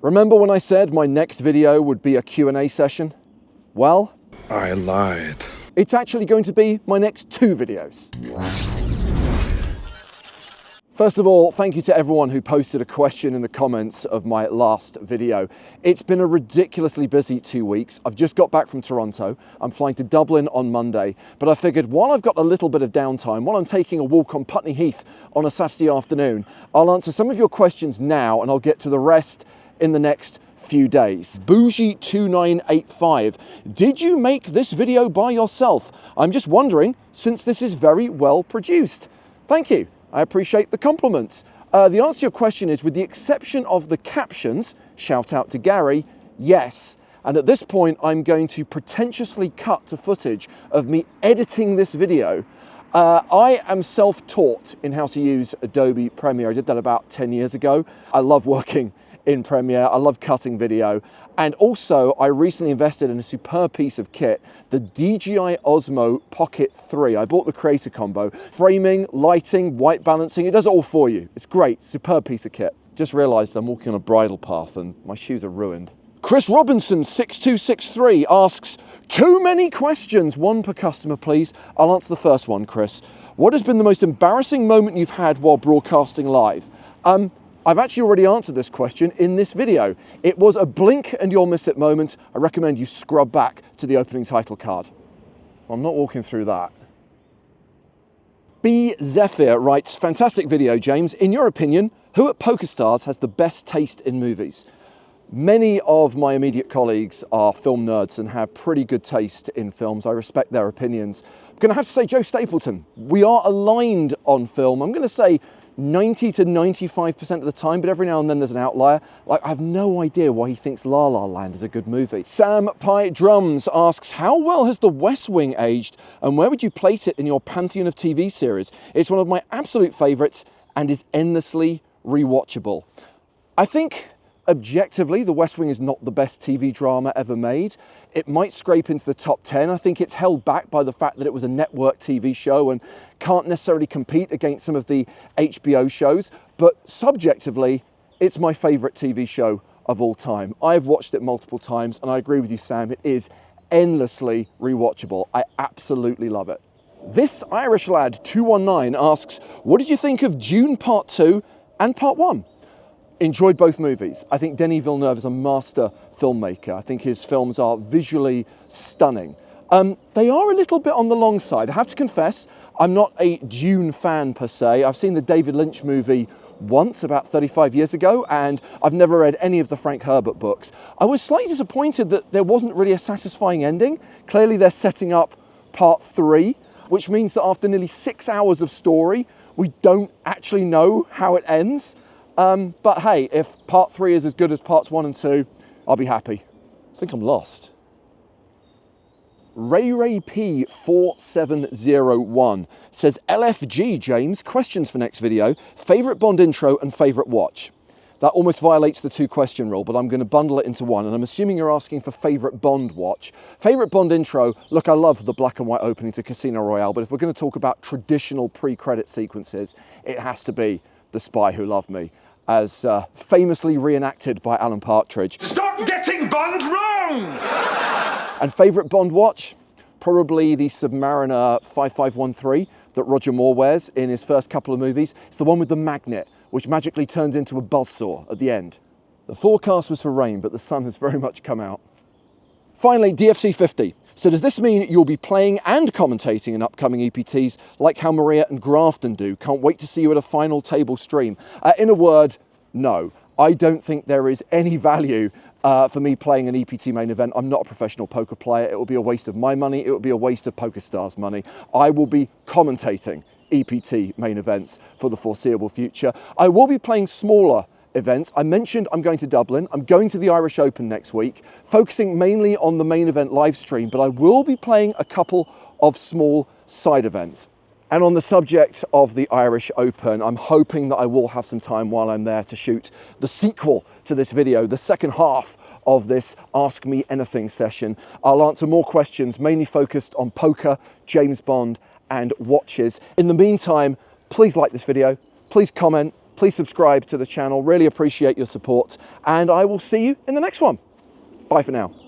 Remember when I said my next video would be a Q&A session? Well, I lied. it's actually going to be my next 2 videos. First of all, thank you to everyone who posted a question in the comments of my last video. It's been a ridiculously busy 2 weeks. I've just got back from Toronto. I'm flying to Dublin on Monday, but I figured while I've got a little bit of downtime, while I'm taking a walk on Putney Heath on a Saturday afternoon, I'll answer some of your questions now and I'll get to the rest in the next few days. Bougie2985, did you make this video by yourself? I'm just wondering, since this is very well produced. Thank you. I appreciate the compliments. The answer to your question is, with the exception of the captions, shout out to Gary, yes. And at this point, I'm going to pretentiously cut to footage of me editing this video. I am self-taught in how to use Adobe Premiere. I did that about 10 years ago. I love working in Premiere. I love cutting video. And also, I recently invested in a superb piece of kit, the DJI Osmo Pocket 3. I bought the Creator Combo. Framing, lighting, white balancing, it does it all for you. It's great, superb piece of kit. Just realized I'm walking on a bridle path and my shoes are ruined. Chris Robinson 6263 asks, too many questions, one per customer please. I'll answer the first one, Chris. What has been the most embarrassing moment you've had while broadcasting live? I've actually already answered this question in this video. It was a blink and you'll miss it moment. I recommend you scrub back to the opening title card. Well, I'm not walking through that. B. Zephyr writes, fantastic video, James. In your opinion, who at PokerStars has the best taste in movies? Many of my immediate colleagues are film nerds and have pretty good taste in films. I respect their opinions. I'm gonna have to say Joe Stapleton. We are aligned on film. I'm gonna say 90 to 95% of the time, but every now and then there's an outlier. Like, I have no idea why he thinks La La Land is a good movie. Sam Pie Drums asks, how well has The West Wing aged and where would you place it in your pantheon of TV series? It's one of my absolute favorites and is endlessly rewatchable. I think objectively, The West Wing is not the best TV drama ever made. It might scrape into the top 10. I think it's held back by the fact that it was a network TV show and can't necessarily compete against some of the HBO shows. But subjectively, it's my favorite TV show of all time. I've watched it multiple times and I agree with you, Sam, it is endlessly rewatchable. I absolutely love it. This Irish lad 219 asks, what did you think of Dune Part 2 and Part 1? Enjoyed both movies. I think Denis Villeneuve is a master filmmaker. I think his films are visually stunning. They are a little bit on the long side. I have to confess, I'm not a Dune fan per se. I've seen the David Lynch movie once, about 35 years ago, and I've never read any of the Frank Herbert books. I was slightly disappointed that there wasn't really a satisfying ending. Clearly they're setting up Part 3, which means that after nearly 6 hours of story, we don't actually know how it ends. But hey, if Part 3 is as good as Parts 1 and 2, I'll be happy. I think I'm lost. Ray P4701 says, LFG, James, questions for next video, favourite Bond intro and favourite watch. That almost violates the 2-question rule, but I'm going to bundle it into one, and I'm assuming you're asking for favourite Bond watch. Favourite Bond intro, look, I love the black and white opening to Casino Royale, but if we're going to talk about traditional pre-credit sequences, it has to be The Spy Who Loved Me, as famously reenacted by Alan Partridge. Stop getting Bond wrong! And favourite Bond watch? Probably the Submariner 5513 that Roger Moore wears in his first couple of movies. It's the one with the magnet, which magically turns into a buzzsaw at the end. The forecast was for rain, but the sun has very much come out. Finally, DFC 50. So does this mean you'll be playing and commentating in upcoming EPTs like how Maria and Grafton do? Can't wait to see you at a final table stream. In a word, no. I don't think there is any value for me playing an EPT main event. I'm not a professional poker player. It will be a waste of my money. It will be a waste of PokerStars money. I will be commentating EPT main events for the foreseeable future. I will be playing smaller events. I mentioned I'm going to Dublin. I'm going to the Irish Open next week, focusing mainly on the main event live stream, but I will be playing a couple of small side events. And on the subject of the Irish Open, I'm hoping that I will have some time while I'm there to shoot the sequel to this video, the second half of this Ask Me Anything session. I'll answer more questions, mainly focused on poker, James Bond, and watches. In the meantime, please like this video, please comment, Please subscribe to the channel. Really appreciate your support. And I will see you in the next one. Bye for now.